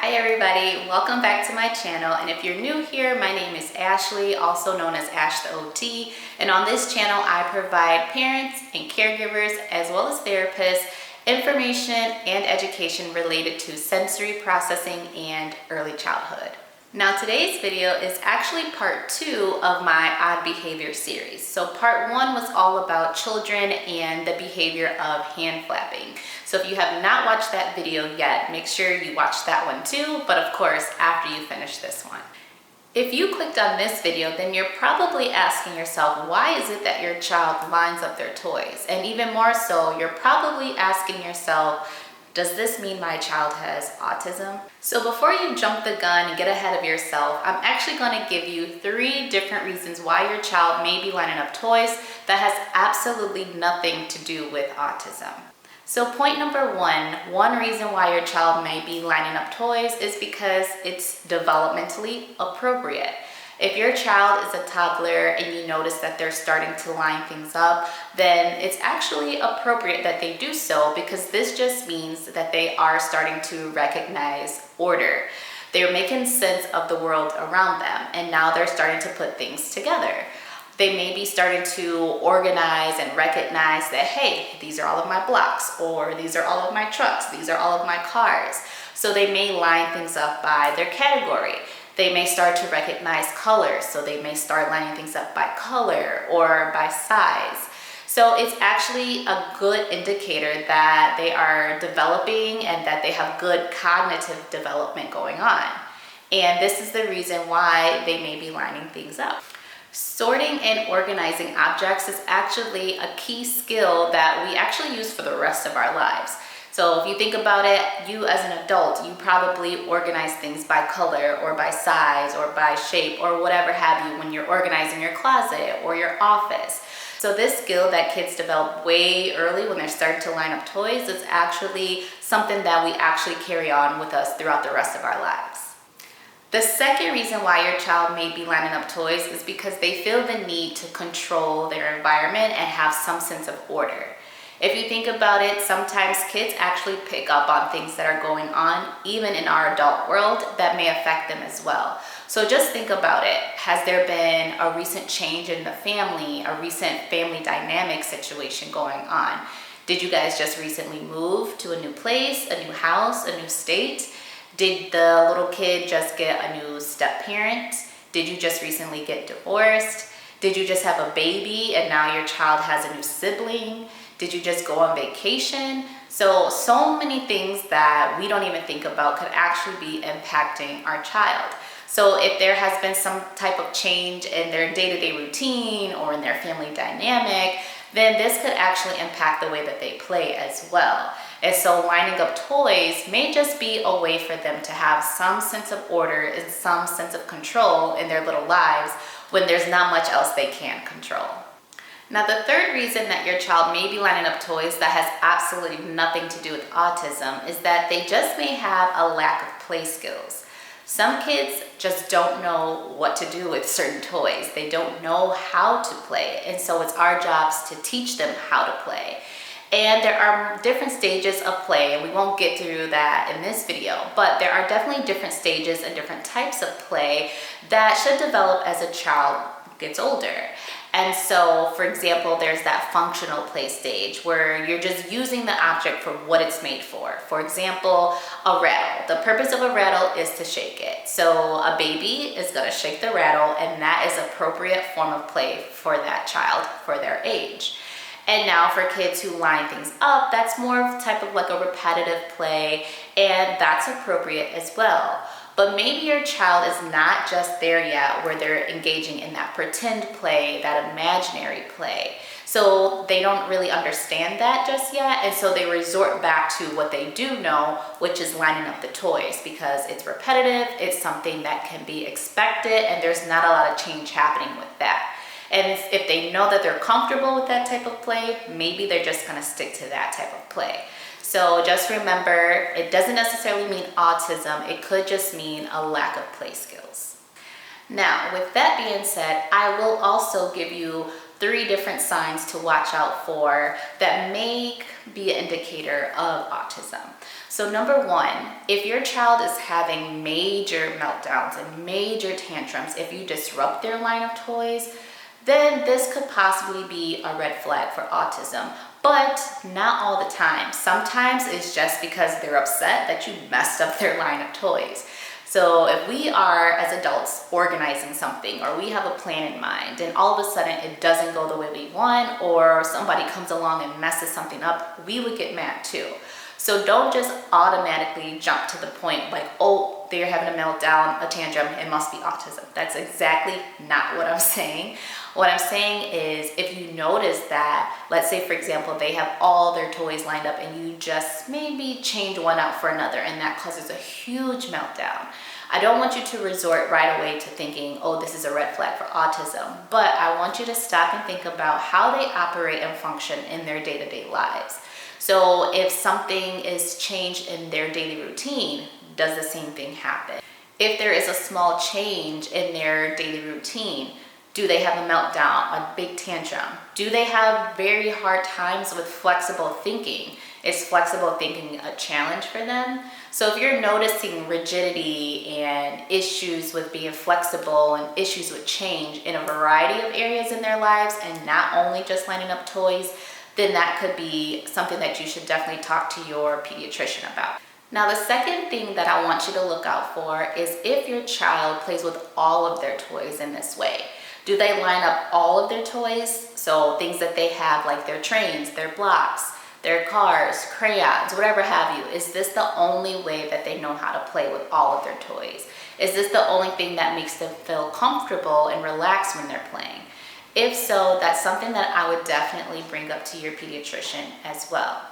Hi everybody, welcome back to my channel, and if you're new here, my name is Ashley, also known as Ash the OT, and on this channel I provide parents and caregivers as well as therapists information and education related to sensory processing and early childhood. Now today's video is actually part 2 of my odd behavior series. So part 1 was all about children and the behavior of hand flapping. So if you have not watched that video yet, make sure you watch that one too, but of course after you finish this one. If you clicked on this video, then you're probably asking yourself, why is it that your child lines up their toys? And even more so, you're probably asking yourself, does this mean my child has autism? So before you jump the gun and get ahead of yourself, I'm actually going to give you 3 different reasons why your child may be lining up toys that has absolutely nothing to do with autism. So point number 1 reason why your child may be lining up toys is because it's developmentally appropriate. If your child is a toddler and you notice that they're starting to line things up, then it's actually appropriate that they do so, because this just means that they are starting to recognize order. They're making sense of the world around them, and now they're starting to put things together. They may be starting to organize and recognize that, hey, these are all of my blocks, or these are all of my trucks, these are all of my cars. So they may line things up by their category. They may start to recognize colors, so they may start lining things up by color or by size. So it's actually a good indicator that they are developing and that they have good cognitive development going on. And this is the reason why they may be lining things up. Sorting and organizing objects is actually a key skill that we actually use for the rest of our lives. So if you think about it, you as an adult, you probably organize things by color or by size or by shape or whatever have you when you're organizing your closet or your office. So this skill that kids develop way early when they're starting to line up toys is actually something that we actually carry on with us throughout the rest of our lives. The second reason why your child may be lining up toys is because they feel the need to control their environment and have some sense of order. If you think about it, sometimes kids actually pick up on things that are going on, even in our adult world, that may affect them as well. So just think about it. Has there been a recent change in the family, a recent family dynamic situation going on? Did you guys just recently move to a new place, a new house, a new state? Did the little kid just get a new step-parent? Did you just recently get divorced? Did you just have a baby and now your child has a new sibling? Did you just go on vacation? So many things that we don't even think about could actually be impacting our child. So if there has been some type of change in their day-to-day routine or in their family dynamic, then this could actually impact the way that they play as well. And so lining up toys may just be a way for them to have some sense of order and some sense of control in their little lives when there's not much else they can control. Now the third reason that your child may be lining up toys that has absolutely nothing to do with autism is that they just may have a lack of play skills. Some kids just don't know what to do with certain toys. They don't know how to play, and so it's our jobs to teach them how to play. And there are different stages of play, and we won't get through that in this video, but there are definitely different stages and different types of play that should develop as a child gets older. And so, for example, there's that functional play stage where you're just using the object for what it's made for. For example, a rattle. The purpose of a rattle is to shake it. So a baby is going to shake the rattle, and that is an appropriate form of play for that child for their age. And now for kids who line things up, that's more of a type of like a repetitive play, and that's appropriate as well. But maybe your child is not just there yet where they're engaging in that pretend play, that imaginary play. So they don't really understand that just yet, and so they resort back to what they do know, which is lining up the toys, because it's repetitive, it's something that can be expected, and there's not a lot of change happening with that. And if they know that they're comfortable with that type of play, maybe they're just gonna stick to that type of play. So just remember, it doesn't necessarily mean autism, it could just mean a lack of play skills. Now, with that being said, I will also give you 3 different signs to watch out for that may be an indicator of autism. So number 1, if your child is having major meltdowns and major tantrums, if you disrupt their line of toys, then this could possibly be a red flag for autism. But not all the time. Sometimes it's just because they're upset that you messed up their line of toys. So if we are, as adults, organizing something or we have a plan in mind and all of a sudden it doesn't go the way we want, or somebody comes along and messes something up, we would get mad too. So don't just automatically jump to the point like, oh, they're having a meltdown, a tantrum, it must be autism. That's exactly not what I'm saying. What I'm saying is, if you notice that, let's say for example, they have all their toys lined up and you just maybe change one out for another and that causes a huge meltdown. I don't want you to resort right away to thinking, oh, this is a red flag for autism, but I want you to stop and think about how they operate and function in their day-to-day lives. So if something is changed in their daily routine, does the same thing happen? If there is a small change in their daily routine, do they have a meltdown, a big tantrum? Do they have very hard times with flexible thinking? Is flexible thinking a challenge for them? So if you're noticing rigidity and issues with being flexible and issues with change in a variety of areas in their lives and not only just lining up toys, then that could be something that you should definitely talk to your pediatrician about. Now, the second thing that I want you to look out for is if your child plays with all of their toys in this way. Do they line up all of their toys? So things that they have like their trains, their blocks, their cars, crayons, whatever have you. Is this the only way that they know how to play with all of their toys? Is this the only thing that makes them feel comfortable and relaxed when they're playing? If so, that's something that I would definitely bring up to your pediatrician as well.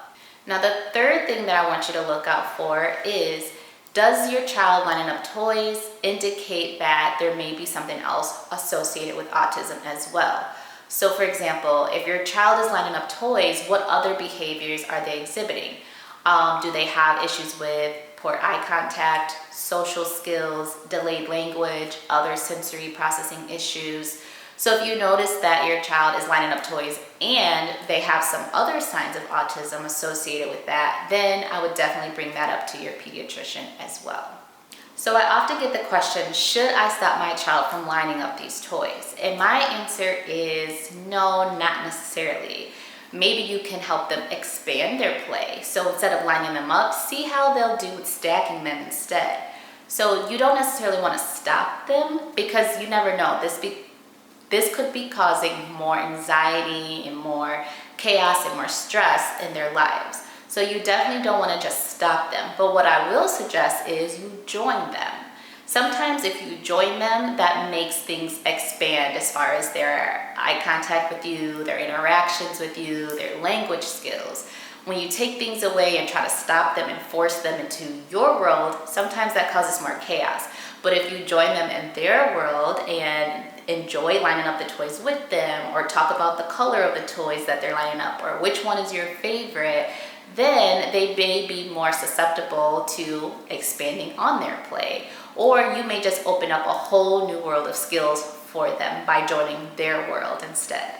Now, the third thing that I want you to look out for is, does your child lining up toys indicate that there may be something else associated with autism as well? So for example, if your child is lining up toys, what other behaviors are they exhibiting? Do they have issues with poor eye contact, social skills, delayed language, other sensory processing issues? So if you notice that your child is lining up toys and they have some other signs of autism associated with that, then I would definitely bring that up to your pediatrician as well. So I often get the question, should I stop my child from lining up these toys? And my answer is no, not necessarily. Maybe you can help them expand their play. So instead of lining them up, see how they'll do with stacking them instead. So you don't necessarily want to stop them because you never know. This could be causing more anxiety and more chaos and more stress in their lives. So you definitely don't want to just stop them. But what I will suggest is you join them. Sometimes if you join them, that makes things expand as far as their eye contact with you, their interactions with you, their language skills. When you take things away and try to stop them and force them into your world, sometimes that causes more chaos. But if you join them in their world and enjoy lining up the toys with them, or talk about the color of the toys that they're lining up, or which one is your favorite, then they may be more susceptible to expanding on their play. Or you may just open up a whole new world of skills for them by joining their world instead.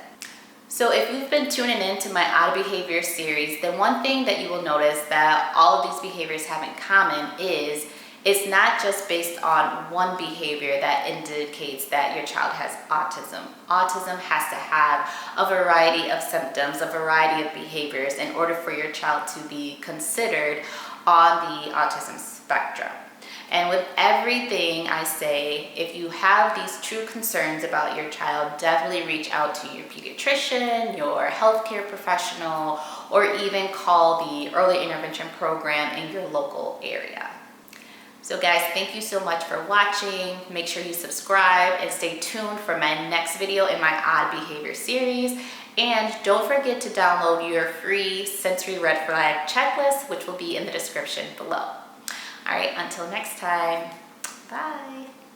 So if you've been tuning in to my Odd Behavior series, then one thing that you will notice that all of these behaviors have in common is it's not just based on one behavior that indicates that your child has autism. Autism has to have a variety of symptoms, a variety of behaviors in order for your child to be considered on the autism spectrum. And with everything I say, if you have these true concerns about your child, definitely reach out to your pediatrician, your healthcare professional, or even call the early intervention program in your local area. So guys, thank you so much for watching. Make sure you subscribe and stay tuned for my next video in my Odd Behavior series. And don't forget to download your free sensory red flag checklist, which will be in the description below. All right, until next time, bye.